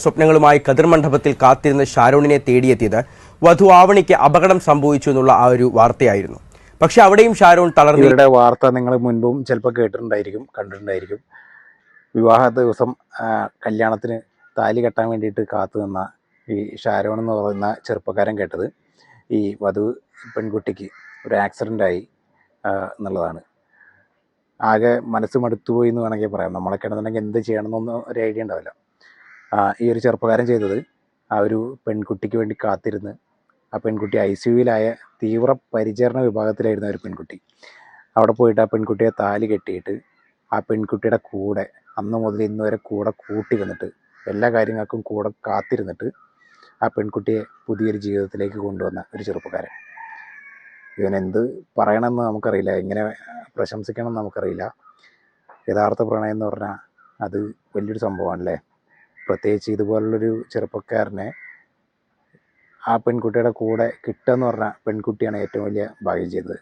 സ്വപ്നങ്ങളുമായി കതിർ മണ്ഡപത്തിൽ കാത്തിരുന്ന ഷാരോണിനെ തേടിയെത്തിയത് വധു ആവണിക്ക് അപകടം സംഭവിച്ചു എന്നുള്ള ആ ഒരു വാർത്തയായിരുന്നു. പക്ഷെ അവിടെയും ഷാരോൺ തളർന്നു. ഇവരുടെ വാർത്ത നിങ്ങൾ മുൻപും ചിലപ്പോൾ കേട്ടിട്ടുണ്ടായിരിക്കും, കണ്ടിട്ടുണ്ടായിരിക്കും. വിവാഹ ദിവസം കല്യാണത്തിന് താലി കെട്ടാൻ വേണ്ടിയിട്ട് കാത്തു നിന്ന ഈ ഷാരോൺ എന്ന് പറയുന്ന ചെറുപ്പക്കാരൻ കേട്ടത് ഈ വധു പെൺകുട്ടിക്ക് ഒരു ആക്സിഡൻ്റായി എന്നുള്ളതാണ്. ആകെ മനസ്സ് മടുത്തുപോയി എന്ന് വേണമെങ്കിൽ പറയാം. നമ്മളൊക്കെ ആണെന്നുണ്ടെങ്കിൽ എന്ത് ചെയ്യണമെന്നൊന്നും ഒരു ഐഡിയ ഉണ്ടാവില്ല. ഈ ഒരു ചെറുപ്പക്കാരൻ ചെയ്തത് ആ ഒരു പെൺകുട്ടിക്ക് വേണ്ടി കാത്തിരുന്ന്, ആ പെൺകുട്ടി ICUവിലായ തീവ്ര പരിചരണ വിഭാഗത്തിലായിരുന്ന ഒരു പെൺകുട്ടി. അവിടെ പോയിട്ട് ആ പെൺകുട്ടിയെ താലി കെട്ടിയിട്ട് ആ പെൺകുട്ടിയുടെ കൂടെ അന്ന് മുതൽ ഇന്ന് വരെ കൂടെ കൂട്ടി വന്നിട്ട് എല്ലാ കാര്യങ്ങൾക്കും കൂടെ കാത്തിരുന്നിട്ട് ആ പെൺകുട്ടിയെ പുതിയൊരു ജീവിതത്തിലേക്ക് കൊണ്ടുവന്ന ഒരു ചെറുപ്പക്കാരൻ. ഇവൻ എന്ത് പറയണമെന്ന് നമുക്കറിയില്ല, എങ്ങനെ പ്രശംസിക്കണം എന്ന് നമുക്കറിയില്ല. യഥാർത്ഥ പ്രണയം എന്ന് പറഞ്ഞാൽ അത് വലിയൊരു സംഭവമാണല്ലേ. പ്രത്യേകിച്ച് ഇതുപോലുള്ളൊരു ചെറുപ്പക്കാരനെ ആ പെൺകുട്ടിയുടെ കൂടെ കിട്ടുക എന്ന് പറഞ്ഞാൽ പെൺകുട്ടിയാണ് ഏറ്റവും വലിയ ഭാഗ്യം ചെയ്തത്.